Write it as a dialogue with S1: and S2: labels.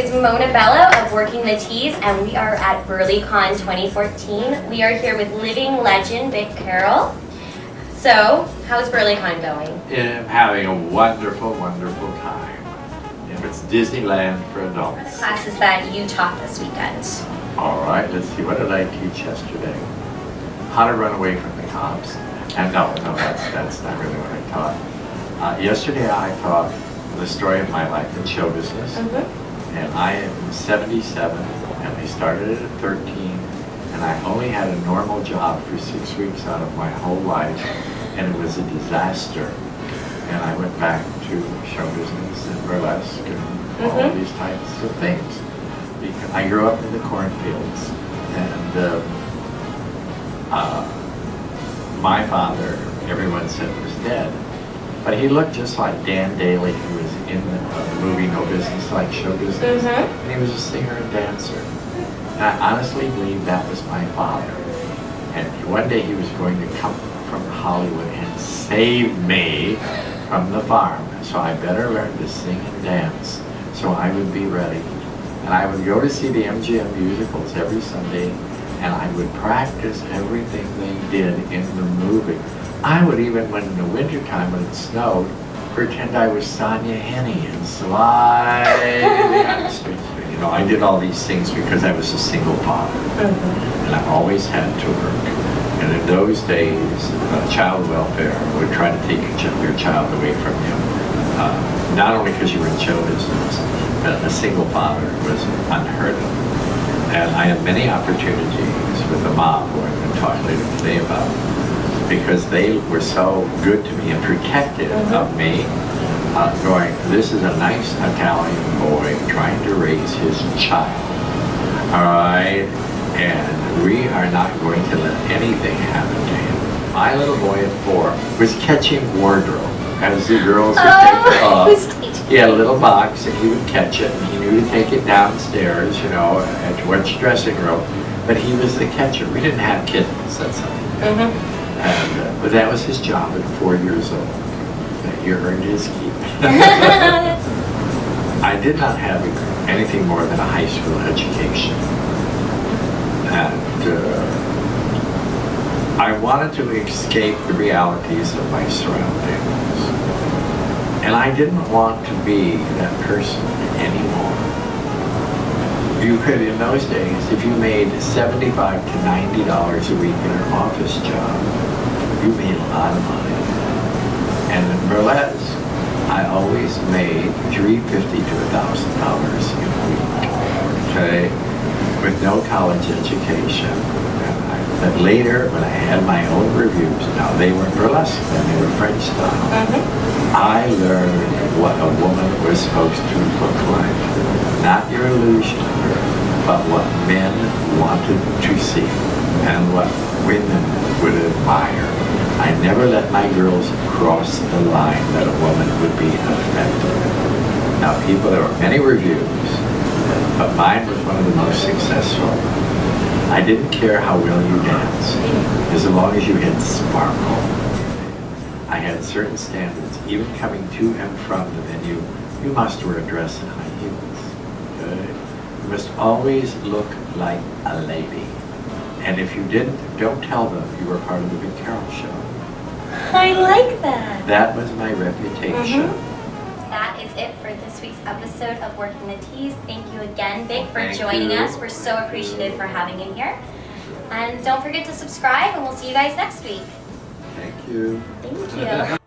S1: is Mona Bello of Working the Tees, and we are at BurlesqueCon 2014. We are here with living legend Bic Carrol. So, how's BurlesqueCon going?
S2: I'm having a wonderful, wonderful time. It's Disneyland for adults.
S1: Classes that you taught this weekend.
S2: All right, let's see. What did I teach yesterday? How to run away from the cops. And no, that's not really what I taught. Yesterday I taught the story of my life in show business. And I am 77, and I started it at 13, and I only had a normal job for 6 weeks out of my whole life, and it was a disaster. And I went back to show business and burlesque and all these types of things. Because I grew up in the cornfields, and my father, everyone said, was dead. But he looked just like Dan Daly, who was in the movie No Business Like Show Business. And he was a singer and dancer. And I honestly believe that was my father. And one day he was going to come from Hollywood and save me from the farm. So I better learn to sing and dance so I would be ready. And I would go to see the MGM musicals every Sunday, and I would practice everything they did in the movie. I would even, when in the wintertime when it snowed, pretend I was Sonia Henney and slide down the streets. You know, I did all these things because I was a single father. And I always had to work. And in those days, child welfare would try to take your child away from you. Not only because you were in show business, but a single father was unheard of. And I had many opportunities with the mob, who I'm going to talk later today about, because they were so good to me and protective of me, going, this is a nice Italian boy trying to raise his child, all right? And we are not going to let anything happen to him. My little boy at 4 was catching wardrobe as the girls would take it off. He had a little box and he would catch it, and he knew to take it downstairs, you know, to which dressing room, but he was the catcher. We didn't have kittens, that's something. And, but that was his job at 4 years old. He earned his keep. I did not have anything more than a high school education. And I wanted to escape the realities of my surroundings. And I didn't want to be that person anymore. You could, in those days, if you made $75 to $90 a week in an office job, you made a lot of money. And in burlesque, I always made $350 to $1,000 a week, okay, with no college education. But later, when I had my own revues, now they were burlesque, and they were French style, I learned what a woman was supposed to look like. Not your illusion, but what men wanted to see and what women would admire. I never let my girls cross the line that a woman would be offended. Now there were many revues, but mine was one of the most successful. I didn't care how well you danced, as long as you had sparkle. I had certain standards. Even coming to and from the venue, you must wear a dress and high heels. Okay? You must always look like a lady. And if you didn't, don't tell them you were part of the Bic Carrol show.
S1: I like that.
S2: That was my reputation.
S1: That is it for this week's episode of Working the Tees. Thank you again, Bic, for joining us. We're so appreciative for having you here. And don't forget to subscribe, and we'll see you guys next week.
S2: Thank you.
S1: Thank you.